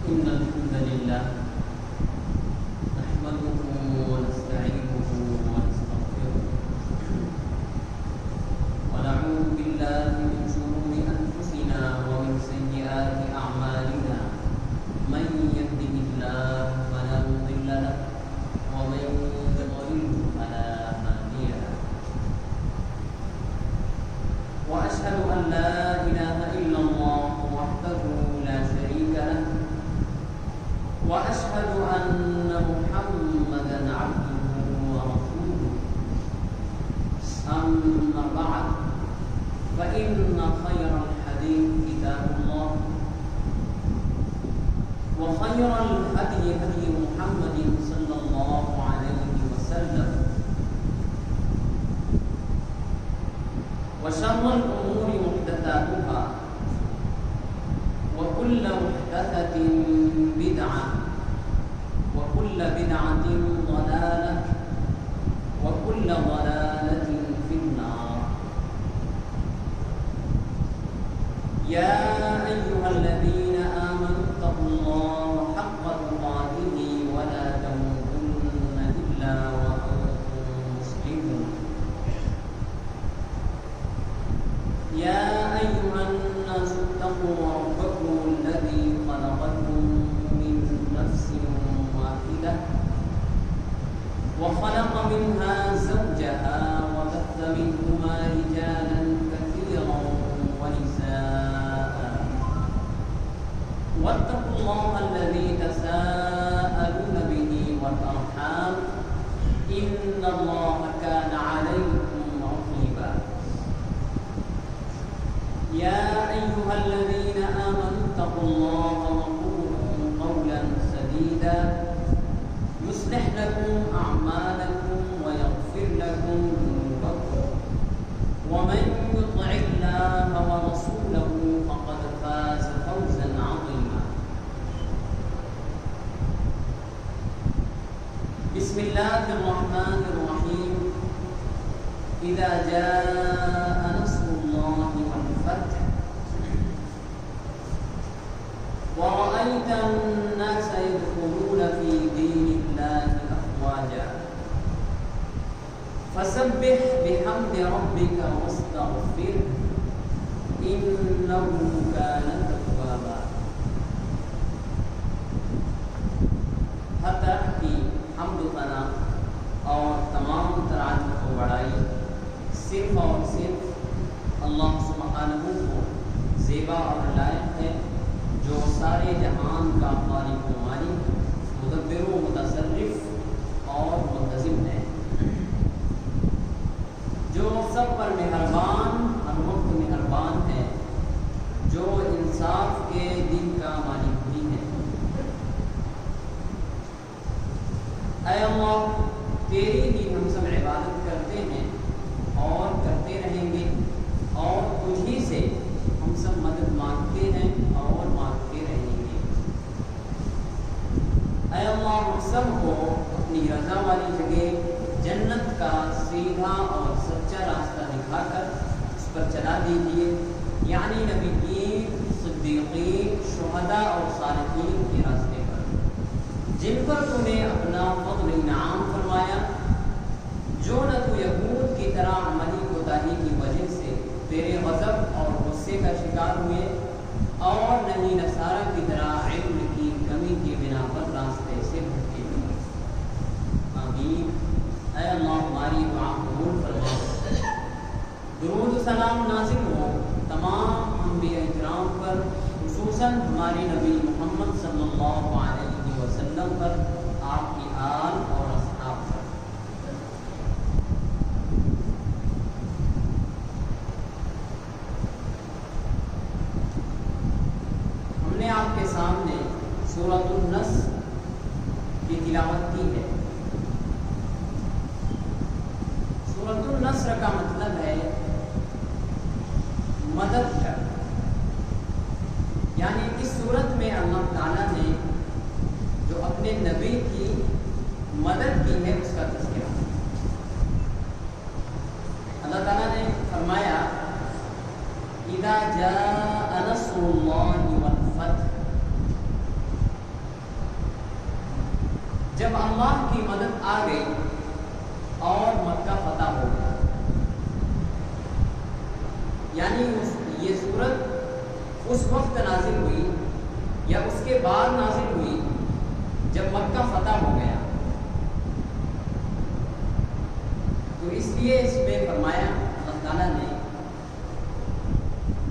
إن الحمد لله نحمده ونستعينه ونستغفره ونعوذ بالله من شرور أنفسنا ومن سيئات أعمالنا من يهده الله فلا مضل له ومن يضلل فلا هادي له وأشهد أن لا إله إلا الله وحده لا شريك له وأشهد أن محمدا عبده ورسوله أما بعد فإن خير الحديث كتاب الله وخير الهدي هدي محمد صلى الله عليه وسلم وشر الأمور محدثاتها وكل محدثة بدعة وكل بدعة ضلالة وكل ضلالة في النار. يا أيها الذين آمنوا اتقوا الله حق تقاته ولا تموتن إلا وأنتم مسلمون. يا أيها الناس اتقوا ربكم الذي خلقكم من نفس واحدة وخلق منها زوجها وبث منهما رجالا كثيرا ونساء واتقوا الله الذي تساءلون به والأرحام إن الله كان عليكم رقيبا. يا أيها الذين آمنوا اتقوا الله وقولوا قولا سديدا يصلح لكم أعمالكم ويغفر لكم ذنوبكم ومن يطع الله ورسوله فقد فاز فوزا عظيما. بسم الله الرحمن الرحيم. إذا جاء نصر الله والفتح ورأيت الناس يدخلون في دين الله أفواجا فسبح بحمد ربك واستغفره إنه كان توابا. ہر طرح کی حمد و ثنا اور تمام تعریف و بڑائی صرف اور صرف اللہ سبحانہ کو زیبا اور لائق ہے، جو سارے جہان کا خالق و مالک، مدبر و متصرف اور منتظم ہے، جو سب پر مہربان ہر وقت مہربان ہے، جو انصاف کے دن کا مالک بھی ہے۔ اے اللہ، تیری ہی ہم سب عبادت کرتے ہیں اور کرتے رہیں گے، اور تجھ ہی سے ہم سب مدد مانگتے ہیں اور مانگتے رہیں گے۔ اے اللہ، ہم سب کو اپنی رضا والی جگہ جنت کا سیدھا اور سچا راستہ دکھا کر اس پر چلا دیجیے، یعنی نبیین، صدیقین، شہداء اور صالحین کے راستے پر، جن پر تو نے اپنا فضل انعام فرمایا، جو نہ تو یہود کی طرح عملی کوتاہی کی وجہ سے تیرے غضب اور غصے کا شکار ہوئے، اور نہ ہی نصارہ کی طرح علم کی کمی کی بنا پر راستے سے بھٹکے ہوئے۔ آمین۔ اے اللہ، ہماری دعا قبول فرما۔ درود و سلام نازل ہو تمام انبیاء اکرام پر، خصوصاً ہمارے نبی محمد صلی اللہ علیہ وسلم پر، آپ کی آل اور اصحاب پر۔ ہم نے آپ کے سامنے سورۃ النصر کی تلاوت کی ہے۔ سورۃ النصر کا مطلب ہے مدد کر، یعنی اس صورت میں اللہ تعالیٰ نے جو اپنے نبی کی مدد کی ہے اس کا تذکرہ۔ اللہ تعالیٰ نے فرمایا اذا جاء نصر اللہ والفتح، جب اللہ کی مدد آ گئی اور مکہ فتح ہو گیا، یعنی یہ سورت اس وقت نازل ہوئی یا اس کے بعد نازل ہوئی جب مکہ فتح ہو گیا، تو اس لیے اس میں فرمایا اللہ تعالیٰ نے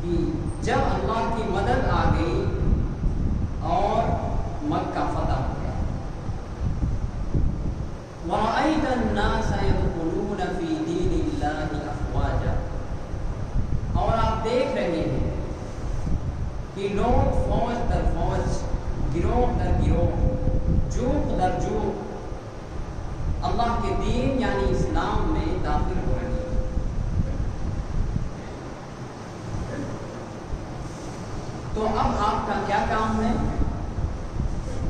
کہ جب اللہ کی مدد آ گئی اور مکہ فتح ہو گیا، وَرَأَيْتَ النَّاسَ يَدْخُلُونَ فِي دِينِ اللَّهِ أَفْوَاجًا، اور آپ دیکھ رہے ہیں کہ لوگ فوج در فوج، گروہ در گروہ، جوق در جوق اللہ کے دین یعنی اسلام میں داخل ہو رہے ہیں۔ تو اب آپ کا کیا کام ہے؟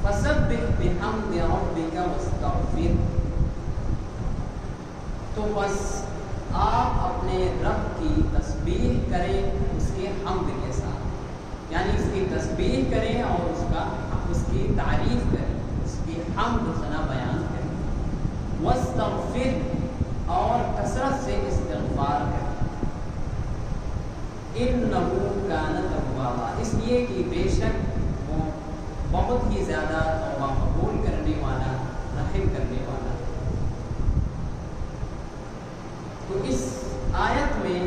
فَسَبِّحْ بِحَمْدِ رَبِّكَ وَاسْتَغْفِرْ، تو بس آپ اپنے رب کی تسبیح کریں اس کے حمد کے ساتھ، یعنی اس کی تسبیح کریں اور اس کی تعریف کریں، اس کی حمد و ثنا بیان کریں، واستغفر، اور کثرت سے استغفار کریں، انہ کان توابا، اس لیے کہ بے شک وہ بہت ہی زیادہ توبہ قبول کرنے والا، رحم کرنے والا۔ تو اس آیت میں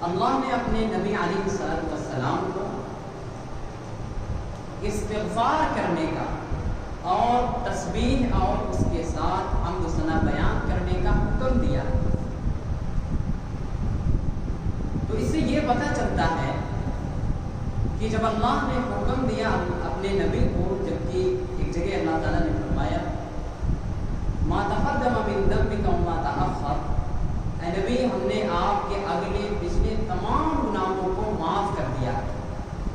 اللہ نے اپنے نبی علیہ السلام کو استغفار کرنے کا اور تسبیح اور اس کے ساتھ حمد و ثنا بیان کرنے کا حکم دیا۔ تو اس سے یہ پتہ چلتا ہے کہ جب اللہ نے حکم دیا اپنے نبی کو، جبکہ ایک جگہ اللہ تعالیٰ نے فرمایا ما تقدم من ذنبک وما تأخر، اے نبی ہم نے آپ کے اگلے پچھلے تمام گناہوں کو معاف کر دیا،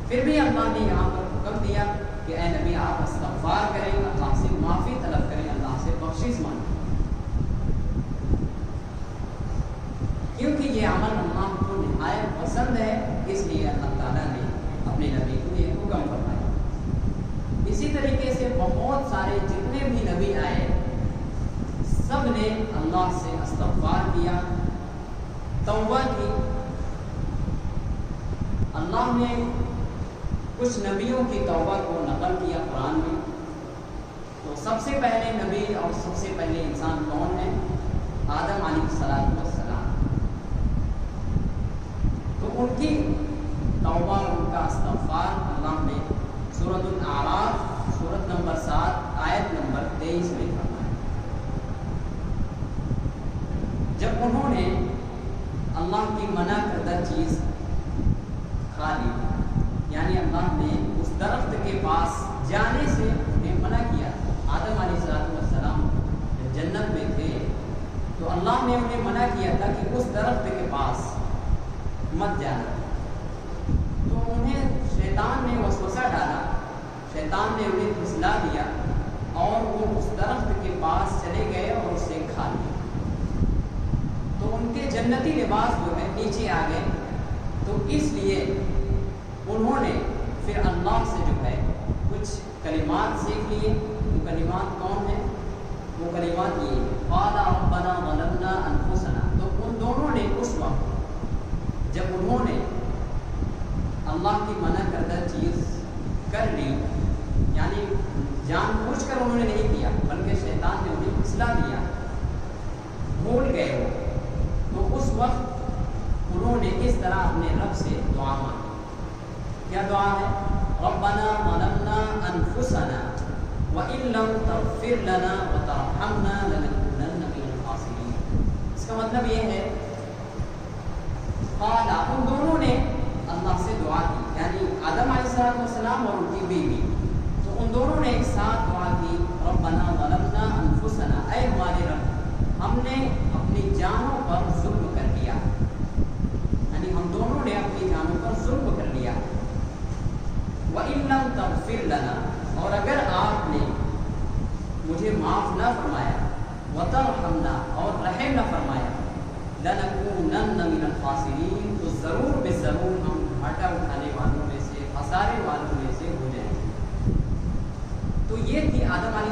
پھر بھی اللہ نے یہاں پر حکم دیا کہ اے نبی آپ استغفار کریں، اللہ سے معافی طلب کریں، اللہ سے بخشش مانگیں، کیونکہ یہ عمل اللہ کو نہایت پسند ہے، اس لیے اللہ تعالیٰ نے اپنے نبی کو یہ حکم فرمایا۔ اسی طریقے سے بہت سارے جتنے بھی نبی آئے سب نے اللہ سے استغفار کیا، توبہ کی۔ اللہ نے کچھ نبیوں کی توبہ کو نقل کیا قرآن میں۔ تو سب سے پہلے نبی اور سب سے پہلے انسان کون ہے؟ آدم علیہ السلام۔ تو ان کی توبہ، ان کا استغفار اللہ نے سورۃ الاعراف سورت نمبر 7 آیت نمبر 23 میں فرمایا۔ جب انہوں نے اللہ کی منع کردہ چیز کھا لی، یعنی اللہ نے اس درخت کے پاس جانے سے انہیں منع کیا۔ آدم علیہ السلام جب جنت میں تھے تو اللہ نے انہیں منع کیا تھا کہ اس درخت کے پاس مت جانا، تو انہیں شیطان نے وسوسہ ڈالا، شیطان نے انہیں پھسلا دیا اور وہ اس درخت کے پاس چلے گئے اور اسے کھا لیا۔ تو ان کے جنتی لباس جو ہے نیچے آ گئے، تو اس لیے انہوں نے پھر اللہ سے جو ہے کچھ کلمات سیکھ لیے۔ وہ کلمات کون ہیں؟ وہ کلمات یہ قال ربنا ظلمنا انفسنا۔ تو ان دونوں نے اس وقت جب انہوں نے اللہ کی منع کردہ چیز کر لی، یعنی جان بوجھ کر انہوں نے نہیں کیا بلکہ شیطان نے انہیں پھسلا دیا، بھول گئے وہ، تو اس وقت انہوں نے اس طرح اپنے رب سے دعا مانگی۔ کیا دعا ہے؟ ربنا ظلمنا انفسنا وَإِن لَّمْ تَغْفِرْ لَنَا وَتَرْحَمْنَا لَنَكُونَنَّ مِنَ الْخَاسِرِينَ۔ اس کا مطلب یہ ہے قال، ان دونوں نے اللہ سے دعا کی، یعنی آدم علیہ السلام اور ان کی بیوی، تو ان دونوں نے ایک ساتھ دعا کی ربنا ظلمنا انفسنا، اے ہمارے رب ہم نے اپنی جانوں پر ظلم کر لیا، یعنی ہم دونوں نے اپنی جانوں پر ظلم کر لیا۔ وَإِن لَّمْ تَغْفِرْ لَنَا، اور اگر آپ نے مجھے معاف نہ فرمایا، وَتَرْحَمْنَا، اور رحم نہ فرمایا، لَنَكُونَنَّ مِنَ الْخَاسِرِينَ، تو ضرور بے ضرور ہم گھاٹا اٹھانے والوں میں سے، خسارے والوں میں سے ہو جائیں گے۔ تو یہ تھی آدم علیہ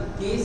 21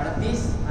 38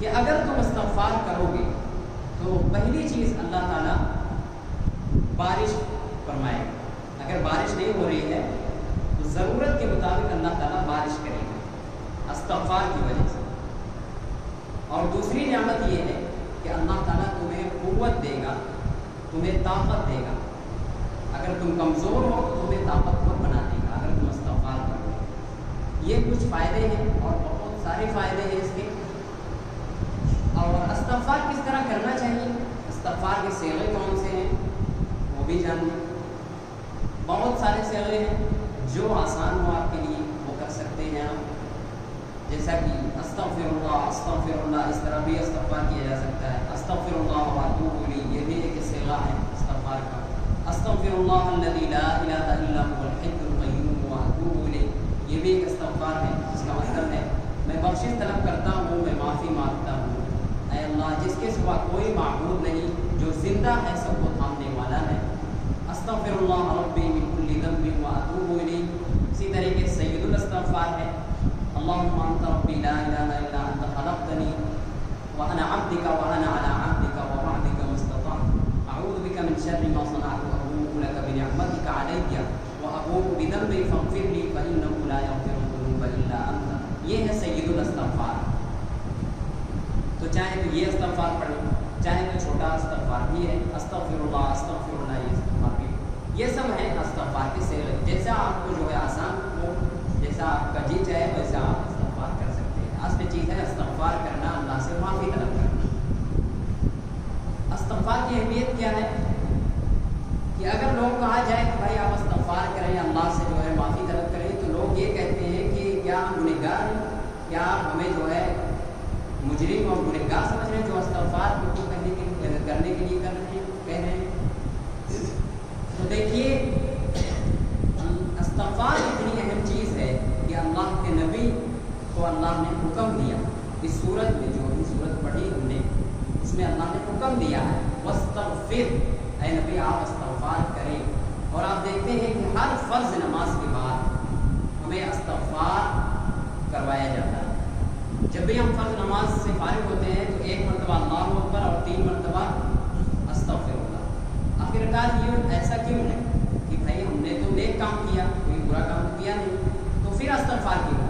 کہ اگر تم استغفار کرو گے تو پہلی چیز اللہ تعالیٰ بارش فرمائے گا۔ اگر بارش نہیں ہو رہی ہے تو ضرورت کے مطابق اللہ تعالیٰ بارش کرے گا استغفار کی وجہ سے۔ اور دوسری نعمت یہ ہے کہ اللہ تعالیٰ تمہیں قوت دے گا، تمہیں طاقت دے گا۔ اگر تم کمزور ہو تو تمہیں طاقتور بنا دے گا اگر تم استغفار کرو گے۔ یہ کچھ فائدے ہیں اور بہت سارے فائدے ہیں اس کے۔ اور استغفار کس طرح کرنا چاہیے، استغفار کے صیغے کون سے ہیں وہ بھی جان لیں۔ بہت سارے صیغے ہیں، جو آسان ہو آپ کے لیے وہ کر سکتے ہیں آپ، جیسا کہ استغفر اللہ، اس طرح بھی استغفار کیا جا سکتا ہے۔ استغفر اللہ و اتوب الیہ، یہ بھی ایک صیغہ ہے استغفار کا۔ استغفر اللہ الذی لا الہ الا هو الحی القیوم و اتوب الیہ، یہ بھی ایک استغفار ہے، اس کا مطلب ہے میں بخشش طلب کرتا ہوں، میں معافی مانگتا ہوں اے اللہ جس کے سوا کوئی معبود نہیں، جو زندہ ہے سب کو تھامنے والا ہے۔ استغفر اللہ ربی من کل ذنب و اتوب الیہ، اسی طریقے سے سید الاستغفار ہے۔ اللہم انت ربی لا الہ الا انت خلقتنی وانا عبدک وانا علی عہدک ووعدک ما استطعت، اعوذ بک من شر ما صنعت وابوء لک بنعمتک علی وابوء بذنبی فاغفر لی فانہ لا یغفر الذنوب الا انت، یہ ہے سید الاستغفار۔ تو چاہے تو یہ استغفار پڑھیں، چاہے تو چھوٹا استغفار بھی ہے، استغفر اللہ یہ استغفار بھی، یہ سب ہیں استغفار کے صیغے۔ جیسا آپ کو جو ہے آسان ہو، جیسا آپ کا جی چاہے ویسا آپ استغفار کر سکتے ہیں۔ اصل چیز ہے استغفار کرنا، اللہ سے معافی طلب کرنا۔ استغفار کی اہمیت کیا ہے کہ اگر لوگ کہا جائے کہ بھائی آپ استغفار کریں، اللہ سے جو ہے معافی طلب کریں، تو لوگ یہ کہتے ہیں کہ کیا ہم گنہگار ہیں، کیا آپ ہمیں جو ہے مجرم اور گنہگار سمجھ رہے ہیں جو استغفار کو کرنے کے لیے کہہ رہے ہیں۔ تو دیکھیے استغفار اتنی اہم چیز ہے کہ اللہ کے نبی کو اللہ نے حکم دیا، اس صورت میں جو بھی صورت پڑھی ہم نے، اس میں اللہ نے حکم دیا ہے واستغفر، اے نبی آپ استغفار کریں۔ اور آپ دیکھتے ہیں کہ ہر فرض نماز کے بعد ہمیں استغفار کروایا جاتا ہے۔ جب بھی ہم فرض نماز سے فارغ ہوتے ہیں تو ایک مرتبہ اللہ اکبر اور 3 مرتبہ استغفر اللہ۔ آخرکار یہ ایسا کیوں ہے کہ بھائی ہم نے تو نیک کام کیا، کوئی برا کام کیا نہیں، تو پھر استغفار کیوں؟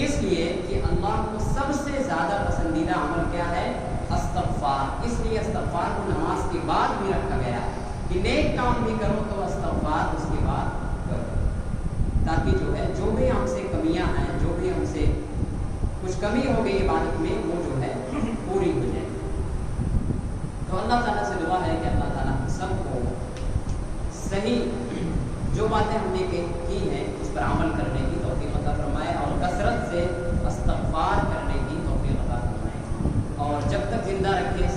اس لیے کہ اللہ کو سب سے زیادہ پسندیدہ عمل کیا ہے؟ استغفار۔ اس لیے استغفار کو نماز کے بعد بھی رکھا گیا کہ نیک کام بھی کرو تو استغفار اس کے بعد کرو، تاکہ جو ہے جو بھی ہم سے کمیاں ہیں، جو بھی ہم سے کچھ کمی ہو گئی عبادت میں، وہ جو ہے پوری ہو جائے۔ تو اللہ تعالیٰ سے دعا ہے کہ اللہ تعالیٰ ہم سب کو صحیح جو باتیں ہم نے کی ہیں اس پر عمل کرنے کی توفیق عطا فرمائے، اور کثرت سے استغفار کرنے کی توفیق عطا فرمائے، اور جب تک زندہ رکھے